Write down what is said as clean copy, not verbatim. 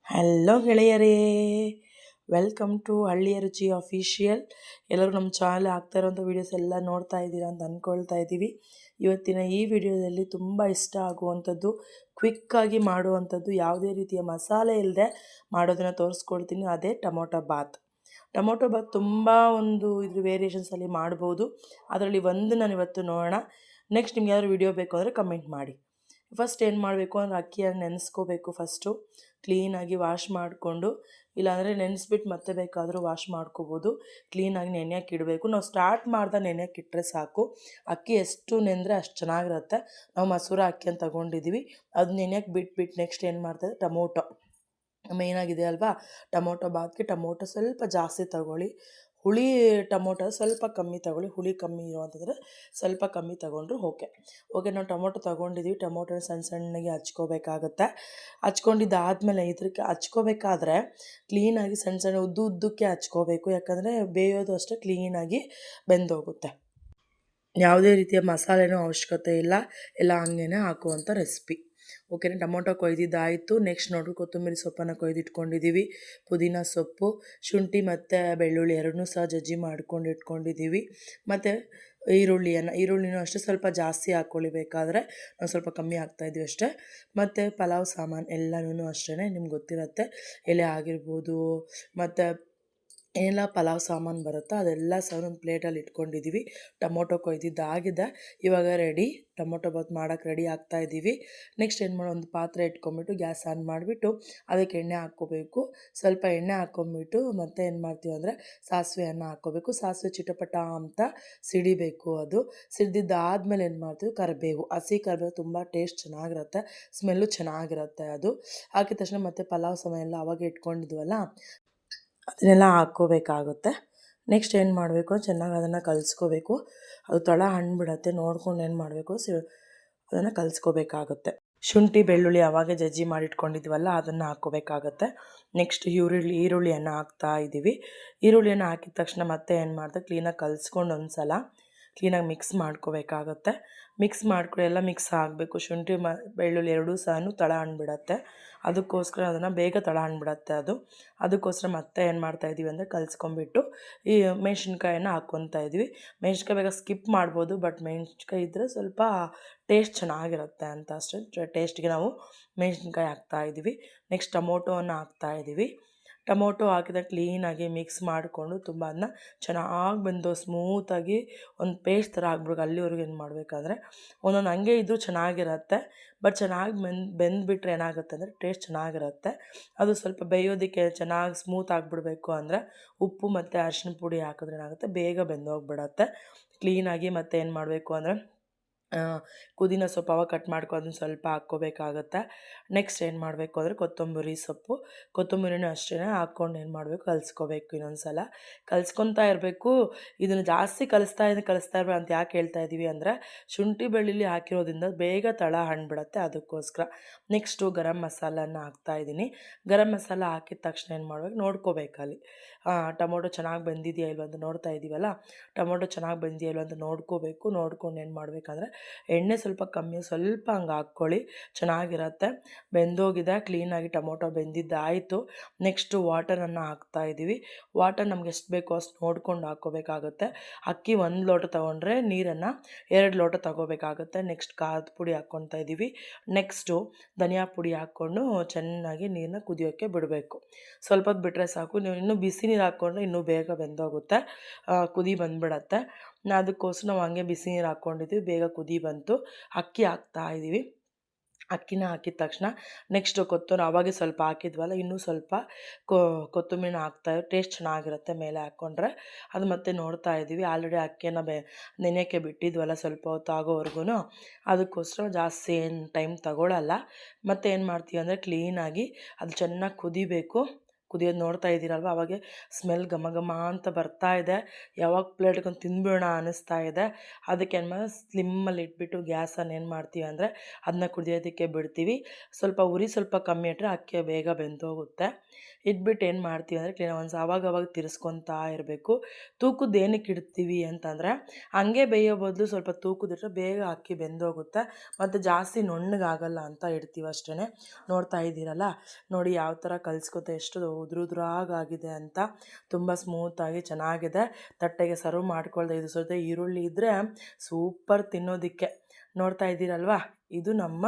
Hello ಗೆಳೆಯರೇ, welcome to ಹಳ್ಳಿಯ ರುಚಿ ಅಫಿಷಿಯಲ್. ಎಲ್ಲರೂ ನಮ್ಮ ಚಾನಲ್ ಆಗ್ತಾ ಇರೋಂಥ ವೀಡಿಯೋಸ್ ಎಲ್ಲ ನೋಡ್ತಾ ಇದ್ದೀರಾ ಅಂತ ಅಂದ್ಕೊಳ್ತಾ ಇದ್ದೀವಿ. ಇವತ್ತಿನ ಈ ವಿಡಿಯೋದಲ್ಲಿ ತುಂಬ ಇಷ್ಟ ಆಗುವಂಥದ್ದು, ಕ್ವಿಕ್ಕಾಗಿ ಮಾಡುವಂಥದ್ದು, ಯಾವುದೇ ರೀತಿಯ ಮಸಾಲೆ ಇಲ್ಲದೆ ಮಾಡೋದನ್ನು ತೋರಿಸ್ಕೊಡ್ತೀನಿ. ಅದೇ ಟೊಮೊಟೊ ಬಾತ್. ಟೊಮೊಟೊ ಬಾತ್ ತುಂಬ ಇದ್ರ ವೇರಿಯೇಷನ್ಸಲ್ಲಿ ಮಾಡ್ಬೋದು. ಅದರಲ್ಲಿ ಒಂದು ನಾನು ಇವತ್ತು ನೋಡೋಣ. ನೆಕ್ಸ್ಟ್ ನಿಮ್ಗೆ ಯಾವ್ದಾದ್ರು ವಿಡಿಯೋ ಬೇಕು ಅಂದರೆ ಕಮೆಂಟ್ ಮಾಡಿ. ಫಸ್ಟ್ ಏನು ಮಾಡಬೇಕು ಅಂದರೆ ಅಕ್ಕಿಯನ್ನು ನೆನೆಸ್ಕೋಬೇಕು. ಫಸ್ಟು ಕ್ಲೀನಾಗಿ ವಾಶ್ ಮಾಡಿಕೊಂಡು, ಇಲ್ಲಾಂದರೆ ನೆನೆಸ್ಬಿಟ್ಟು ಮತ್ತೆ ಬೇಕಾದರೂ ವಾಶ್ ಮಾಡ್ಕೋಬೋದು. ಕ್ಲೀನಾಗಿ ನೆನೆಯೋಕೆ ಇಡಬೇಕು. ನಾವು ಸ್ಟಾರ್ಟ್ ಮಾಡ್ದೆ ನೆನೆಯೋಕೆ ಇಟ್ಟರೆ ಸಾಕು. ಅಕ್ಕಿ ಎಷ್ಟು ನೆಂದರೆ ಅಷ್ಟು ಚೆನ್ನಾಗಿರುತ್ತೆ. ನಾವು ಮಸೂರ ಅಕ್ಕಿಯನ್ನು ತೊಗೊಂಡಿದ್ದೀವಿ, ಅದು ನೆನೆಯೋಕೆ ಬಿಟ್ಬಿಟ್ಟು ನೆಕ್ಸ್ಟ್ ಏನು ಮಾಡ್ತಾರೆ, ಟೊಮೊಟೊ ಮೇಯ್ನಾಗಿದೆ ಅಲ್ವಾ. ಟೊಮೊಟೊ ಬಾತ್ಗೆ ಟೊಮೊಟೊ ಸ್ವಲ್ಪ ಜಾಸ್ತಿ ತಗೊಳ್ಳಿ. ಹುಳಿ ಟೊಮೊಟೊ ಸ್ವಲ್ಪ ಕಮ್ಮಿ ತಗೊಳ್ಳಿ. ಹುಳಿ ಕಮ್ಮಿ ಇರುವಂಥದ್ರೆ ಸ್ವಲ್ಪ ಕಮ್ಮಿ ತೊಗೊಂಡ್ರು ಓಕೆ. ನಾವು ಟೊಮೊಟೊ ತೊಗೊಂಡಿದ್ದೀವಿ. ಟೊಮೊಟೊ ಸಣ್ಣ ಸಣ್ಣಗೆ ಹಚ್ಕೋಬೇಕಾಗತ್ತೆ. ಹಚ್ಕೊಂಡಿದ್ದಾದಮೇಲೆ ಇದಕ್ಕೆ ಹಚ್ಕೋಬೇಕಾದ್ರೆ ಕ್ಲೀನಾಗಿ ಸಣ್ಣ ಸಣ್ಣ ಉದ್ದಕ್ಕೆ ಹಚ್ಕೋಬೇಕು. ಯಾಕಂದರೆ ಬೇಯೋದು ಅಷ್ಟೇ ಕ್ಲೀನಾಗಿ ಬೆಂದೋಗುತ್ತೆ. ಯಾವುದೇ ರೀತಿಯ ಮಸಾಲೆನೂ ಅವಶ್ಯಕತೆ ಇಲ್ಲ, ಎಲ್ಲ ಹಂಗೇ ಹಾಕುವಂಥ ರೆಸಿಪಿ. ಓಕೆನಾ. ಟೊಮೊಟೊ ಕೊಯ್ದಿದ್ದಾಯಿತು. ನೆಕ್ಸ್ಟ್ ನೋಡ್ರಿ, ಕೊತ್ತಂಬರಿ ಸೊಪ್ಪನ್ನು ಕೊಯ್ದಿಟ್ಕೊಂಡಿದ್ದೀವಿ, ಪುದೀನ ಸೊಪ್ಪು, ಶುಂಠಿ ಮತ್ತು ಬೆಳ್ಳುಳ್ಳಿ ಎರಡನ್ನೂ ಸಹ ಜಜ್ಜಿ ಮಾಡ್ಕೊಂಡು ಇಟ್ಕೊಂಡಿದ್ದೀವಿ. ಮತ್ತು ಈರುಳ್ಳಿನೂ ಅಷ್ಟೇ ಸ್ವಲ್ಪ ಜಾಸ್ತಿ ಹಾಕ್ಕೊಳ್ಳಿ. ಬೇಕಾದರೆ ನಾವು ಸ್ವಲ್ಪ ಕಮ್ಮಿ ಹಾಕ್ತಾಯಿದ್ದೀವಿ ಅಷ್ಟೇ. ಮತ್ತು ಪಲಾವ್ ಸಾಮಾನು ಎಲ್ಲನೂ ಅಷ್ಟೇ, ನಿಮ್ಗೆ ಗೊತ್ತಿರುತ್ತೆ. ಎಲೆ ಆಗಿರ್ಬೋದು, ಮತ್ತು ಏನೆಲ್ಲ ಪಲಾವ್ ಸಾಮಾನು ಬರುತ್ತೋ ಅದೆಲ್ಲ ಸಹ ಒಂದು ಪ್ಲೇಟಲ್ಲಿ ಇಟ್ಕೊಂಡಿದ್ದೀವಿ. ಟೊಮೊಟೊ ಕೊಯ್ದಿದ್ದಾಗಿದೆ. ಇವಾಗ ರೆಡಿ, ಟೊಮೊಟೊ ಬಾತ್ ಮಾಡೋಕ್ಕೆ ರೆಡಿ ಆಗ್ತಾಯಿದ್ದೀವಿ. ನೆಕ್ಸ್ಟ್ ಏನು ಮಾಡೋ, ಒಂದು ಪಾತ್ರೆ ಇಟ್ಕೊಂಬಿಟ್ಟು ಗ್ಯಾಸ್ ಆನ್ ಮಾಡಿಬಿಟ್ಟು ಅದಕ್ಕೆ ಎಣ್ಣೆ ಹಾಕ್ಕೋಬೇಕು. ಸ್ವಲ್ಪ ಎಣ್ಣೆ ಹಾಕ್ಕೊಂಬಿಟ್ಟು ಮತ್ತೆ ಏನು ಮಾಡ್ತೀವಿ ಅಂದರೆ ಸಾಸಿವೆಯನ್ನು ಹಾಕ್ಕೋಬೇಕು. ಸಾಸಿವೆ ಚಿಟಪಟ ಅಂತ ಸಿಡಿಬೇಕು. ಅದು ಸಿಡಿದಿದ್ದಾದಮೇಲೆ ಏನು ಮಾಡ್ತೀವಿ, ಕರಿಬೇವು, ಹಸಿ ಕರಿಬೇವು ತುಂಬ ಟೇಸ್ಟ್ ಚೆನ್ನಾಗಿರುತ್ತೆ, ಸ್ಮೆಲ್ಲು ಚೆನ್ನಾಗಿರುತ್ತೆ. ಅದು ಹಾಕಿದ ತಕ್ಷಣ ಮತ್ತೆ ಪಲಾವ್ ಸಾಮಾನು ಎಲ್ಲ ಅವಾಗ ಇಟ್ಕೊಂಡಿದ್ವಲ್ಲ ಅದನ್ನೆಲ್ಲ ಹಾಕ್ಕೋಬೇಕಾಗುತ್ತೆ. ನೆಕ್ಸ್ಟ್ ಏನು ಮಾಡಬೇಕು, ಚೆನ್ನಾಗಿ ಅದನ್ನು ಕಲಿಸ್ಕೋಬೇಕು. ಅದು ತಳ ಹಣ್ಬಿಡತ್ತೆ, ನೋಡ್ಕೊಂಡು ಏನು ಮಾಡಬೇಕು, ಅದನ್ನು ಕಲಿಸ್ಕೋಬೇಕಾಗುತ್ತೆ. ಶುಂಠಿ ಬೆಳ್ಳುಳ್ಳಿ ಅವಾಗೆ ಜಜ್ಜಿ ಮಾಡಿಟ್ಕೊಂಡಿದ್ವಲ್ಲ ಅದನ್ನು ಹಾಕ್ಕೋಬೇಕಾಗತ್ತೆ. ನೆಕ್ಸ್ಟ್ ಈರುಳ್ಳಿಯನ್ನು ಹಾಕ್ತಾ ಇದ್ದೀವಿ. ಈರುಳ್ಳಿಯನ್ನು ಹಾಕಿದ ತಕ್ಷಣ ಮತ್ತೆ ಏನು ಮಾಡ್ದೆ, ಕ್ಲೀನಾಗಿ ಕಲಿಸ್ಕೊಂಡು ಒಂದು ಸಲ ಕ್ಲೀನಾಗಿ ಮಿಕ್ಸ್ ಮಾಡ್ಕೋಬೇಕಾಗತ್ತೆ. ಮಿಕ್ಸ್ ಮಾಡ್ಕೊಂಡು ಎಲ್ಲ ಮಿಕ್ಸ್ ಆಗಬೇಕು. ಶುಂಠಿ ಬೆಳ್ಳುಳ್ಳಿ ಎರಡೂ ಸಹ ತಳ ಹಣ್ಬಿಡತ್ತೆ. ಅದಕ್ಕೋಸ್ಕರ ಅದನ್ನು ಬೇಗ ತಳ ಹಣ್ಬಿಡತ್ತೆ. ಅದಕ್ಕೋಸ್ಕರ ಮತ್ತೆ ಏನು ಮಾಡ್ತಾಯಿದ್ದೀವಿ ಅಂದರೆ ಕಲಿಸ್ಕೊಂಬಿಟ್ಟು ಈ ಮೆಣಸಿನ್ಕಾಯನ್ನು ಹಾಕ್ಕೊತಾ ಇದ್ವಿ. ಮೆಣಸಿನ್ಕಾಯಿ ಬೇಗ ಸ್ಕಿಪ್ ಮಾಡ್ಬೋದು, ಬಟ್ ಮೆಣಸಿನ್ಕಾಯಿ ಇದ್ದರೆ ಸ್ವಲ್ಪ ಟೇಸ್ಟ್ ಚೆನ್ನಾಗಿರುತ್ತೆ ಅಂತ ಅಷ್ಟೇ. ಟೇಸ್ಟ್ಗೆ ನಾವು ಮೆಣಸಿನ್ಕಾಯಿ ಹಾಕ್ತಾಯಿದ್ದೀವಿ. ನೆಕ್ಸ್ಟ್ ಟೊಮೊಟೊವನ್ನು ಹಾಕ್ತಾಯಿದ್ದೀವಿ. ಟೊಮೊಟೊ ಹಾಕಿದ ಕ್ಲೀನಾಗಿ ಮಿಕ್ಸ್ ಮಾಡಿಕೊಂಡು ತುಂಬ ಅದನ್ನ ಚೆನ್ನಾಗಿ ಬೆಂದು ಸ್ಮೂತಾಗಿ ಒಂದು ಪೇಸ್ಟ್ ಥರ ಆಗ್ಬಿಡ್ಬೇಕು. ಅಲ್ಲಿವರೆಗೂ ಏನು ಮಾಡಬೇಕಂದ್ರೆ ಒಂದೊಂದು ಹಂಗೆ ಇದ್ದರೂ ಚೆನ್ನಾಗಿರುತ್ತೆ, ಬಟ್ ಚೆನ್ನಾಗಿ ಬೆಂದುಬಿಟ್ರೆ ಏನಾಗುತ್ತೆ ಅಂದರೆ ಟೇಸ್ಟ್ ಚೆನ್ನಾಗಿರುತ್ತೆ. ಅದು ಸ್ವಲ್ಪ ಬೇಯೋದಕ್ಕೆ ಚೆನ್ನಾಗಿ ಸ್ಮೂತ್ ಆಗಿಬಿಡ್ಬೇಕು ಅಂದರೆ ಉಪ್ಪು ಮತ್ತು ಅರಿಶಿನ ಪುಡಿ ಹಾಕಿದ್ರೆ ಏನಾಗುತ್ತೆ, ಬೇಗ ಬೆಂದೋಗ್ಬಿಡತ್ತೆ ಕ್ಲೀನಾಗಿ. ಮತ್ತು ಏನು ಮಾಡಬೇಕು ಅಂದರೆ ಪುದೀನ ಸೊಪ್ಪು ಅವಾಗ ಕಟ್ ಅದನ್ನು ಸ್ವಲ್ಪ ಹಾಕ್ಕೋಬೇಕಾಗತ್ತೆ. ನೆಕ್ಸ್ಟ್ ಏನು ಮಾಡಬೇಕು ಅಂದರೆ ಕೊತ್ತಂಬರಿ ಸೊಪ್ಪು, ಕೊತ್ತಂಬರಿನೂ ಅಷ್ಟೇ ಹಾಕ್ಕೊಂಡು ಏನು ಮಾಡಬೇಕು, ಕಲಿಸ್ಕೋಬೇಕು. ಇನ್ನೊಂದು ಸಲ ಕಲಿಸ್ಕೊತಾ ಇರಬೇಕು. ಇದನ್ನು ಜಾಸ್ತಿ ಕಲಿಸ್ತಾ ಇರಬೇಕು ಅಂತ ಯಾಕೆ ಹೇಳ್ತಾ ಇದ್ದೀವಿ ಅಂದರೆ ಶುಂಠಿ ಬೆಳ್ಳುಳ್ಳಿ ಹಾಕಿರೋದ್ರಿಂದ ಬೇಗ ತಳ ಹಣ್ಬಿಡತ್ತೆ, ಅದಕ್ಕೋಸ್ಕರ. ನೆಕ್ಸ್ಟು ಗರಂ ಮಸಾಲನ್ನು ಹಾಕ್ತಾಯಿದ್ದೀನಿ. ಗರಂ ಮಸಾಲ ಹಾಕಿದ ತಕ್ಷಣ ಏನು ಮಾಡಬೇಕು, ನೋಡ್ಕೋಬೇಕಲ್ಲಿ ಟೊಮೊಟೊ ಚೆನ್ನಾಗಿ ಬಂದಿದೆಯಾ ಇಲ್ವ ಅಂತ ನೋಡ್ತಾ ಇದ್ದೀವಲ್ಲ, ಟೊಮೊಟೊ ಚೆನ್ನಾಗಿ ಬಂದಿದೆಯಾ ಇಲ್ವ ಅಂತ ನೋಡ್ಕೋಬೇಕು. ನೋಡ್ಕೊಂಡು ಏನು ಮಾಡಬೇಕಂದ್ರೆ ಎಣ್ಣೆ ಸ್ವಲ್ಪ ಕಮ್ಮಿ ಸ್ವಲ್ಪ ಹಂಗೆ ಹಾಕ್ಕೊಳ್ಳಿ, ಚೆನ್ನಾಗಿರುತ್ತೆ. ಬೆಂದೋಗಿದೆ ಕ್ಲೀನಾಗಿ, ಟೊಮೊಟೊ ಬೆಂದಿದ್ದಾಯಿತು. ನೆಕ್ಸ್ಟು ವಾಟರನ್ನು ಹಾಕ್ತಾಯಿದ್ದೀವಿ. ವಾಟರ್ ನಮ್ಗೆ ಎಷ್ಟು ಬೇಕೋ ಅಷ್ಟು ನೋಡ್ಕೊಂಡು ಹಾಕ್ಕೋಬೇಕಾಗುತ್ತೆ. ಅಕ್ಕಿ 1 ಲೋಟ ತೊಗೊಂಡ್ರೆ ನೀರನ್ನು 2 ಲೋಟ ತೊಗೋಬೇಕಾಗುತ್ತೆ. ನೆಕ್ಸ್ಟ್ ಖಾರದ ಪುಡಿ ಹಾಕ್ಕೊತಾ ಇದ್ದೀವಿ. ನೆಕ್ಸ್ಟು ಧನಿಯಾ ಪುಡಿ ಹಾಕ್ಕೊಂಡು ಚೆನ್ನಾಗಿ ನೀರನ್ನ ಕುದಿಯೋಕ್ಕೆ ಬಿಡಬೇಕು. ಸ್ವಲ್ಪ ಹೊತ್ತು ಬಿಟ್ಟರೆ ಸಾಕು. ನೀವು ಇನ್ನೂ ಬಿಸಿ ನೀರು ಹಾಕ್ಕೊಂಡ್ರೆ ಇನ್ನೂ ಬೇಗ ಬೆಂದೋಗುತ್ತೆ, ಕುದಿ ಬಂದುಬಿಡತ್ತೆ. ಅದಕ್ಕೋಸ್ಕರ ನಾವು ಹಂಗೆ ಬಿಸಿ ನೀರು ಹಾಕ್ಕೊಂಡಿದ್ದೀವಿ, ಬೇಗ ಕುದಿ ಬಂತು. ಅಕ್ಕಿ ಹಾಕ್ತಾಯಿದ್ದೀವಿ. ಅಕ್ಕಿನ ಹಾಕಿದ ತಕ್ಷಣ ನೆಕ್ಸ್ಟು ಆವಾಗೆ ಸ್ವಲ್ಪ ಹಾಕಿದ್ವಲ್ಲ, ಇನ್ನೂ ಸ್ವಲ್ಪ ಕೊತ್ತಂಬರಿನ ಟೇಸ್ಟ್ ಚೆನ್ನಾಗಿರುತ್ತೆ ಮೇಲೆ ಹಾಕ್ಕೊಂಡ್ರೆ. ಅದು ಮತ್ತೆ ನೋಡ್ತಾ ಇದ್ದೀವಿ. ಆಲ್ರೆಡಿ ಅಕ್ಕಿಯನ್ನು ನೆನೆಯೋಕ್ಕೆ ಬಿಟ್ಟಿದ್ವಲ್ಲ ಸ್ವಲ್ಪ ಹೊತ್ತು ಆಗೋವರೆಗೂ, ಅದಕ್ಕೋಸ್ಕರ ಜಾಸ್ತಿ ಏನು ಟೈಮ್ ತಗೊಳ್ಳಲ್ಲ. ಮತ್ತು ಏನು ಮಾಡ್ತೀವಿ ಅಂದರೆ ಕ್ಲೀನಾಗಿ ಅದು ಚೆನ್ನಾಗಿ ಕುದಿಬೇಕು. ಕುದಿಯೋದು ನೋಡ್ತಾ ಇದ್ದೀರಲ್ವ, ಅವಾಗೆ ಸ್ಮೆಲ್ ಘಮ ಘಮ ಅಂತ ಬರ್ತಾ ಇದೆ. ಯಾವಾಗ ಪ್ಲೇಟ್ಗೊಂದು ತಿಂದ್ಬಿಡೋಣ ಅನ್ನಿಸ್ತಾ ಇದೆ. ಅದಕ್ಕೆ ಏನು ಮಾಡೋದು, ಸ್ಲಿಮ್ಮಲ್ಲಿ ಇಟ್ಬಿಟ್ಟು ಗ್ಯಾಸನ್ನು ಏನು ಮಾಡ್ತೀವಿ ಅಂದರೆ ಅದನ್ನ ಕುದಿಯೋದಕ್ಕೆ ಬಿಡ್ತೀವಿ. ಸ್ವಲ್ಪ ಉರಿ ಸ್ವಲ್ಪ ಕಮ್ಮಿ ಇಟ್ಟರೆ ಅಕ್ಕಿ ಬೇಗ ಬೆಂದೋಗುತ್ತೆ. ಇಟ್ಬಿಟ್ಟು ಏನು ಮಾಡ್ತೀವಿ ಅಂದರೆ ಕ್ಲೀನಾಗಿ ಒಂದು ಆವಾಗವಾಗ ತಿರ್ಸ್ಕೊತಾ ಇರಬೇಕು. ತೂಕದ್ದು ಏನಕ್ಕೆ ಇಡ್ತೀವಿ ಅಂತಂದರೆ ಹಂಗೆ ಬೇಯೋ ಬದಲು ಸ್ವಲ್ಪ ತೂಕದಿಟ್ಟರೆ ಬೇಗ ಅಕ್ಕಿ ಬೆಂದೋಗುತ್ತೆ ಮತ್ತು ಜಾಸ್ತಿ ನುಣ್ಣಗಾಗಲ್ಲ ಅಂತ ಇಡ್ತೀವಿ ಅಷ್ಟೇ. ನೋಡ್ತಾ ಇದ್ದೀರಲ್ಲ, ನೋಡಿ ಯಾವ ಥರ ಕಲಿಸ್ಕೊತ ಎಷ್ಟು ಉದುರುದ್ರಾಗಾಗಿದೆ ಅಂತ. ತುಂಬ ಸ್ಮೂತಾಗಿ ಚೆನ್ನಾಗಿದೆ. ತಟ್ಟೆಗೆ ಸರ್ವ್ ಮಾಡ್ಕೊಳ್ದೆ ಇದು ಜೊತೆ ಈರುಳ್ಳಿ ಇದ್ದರೆ ಸೂಪರ್ ತಿನ್ನೋದಕ್ಕೆ. ನೋಡ್ತಾ ಇದ್ದೀರಲ್ವಾ, ಇದು ನಮ್ಮ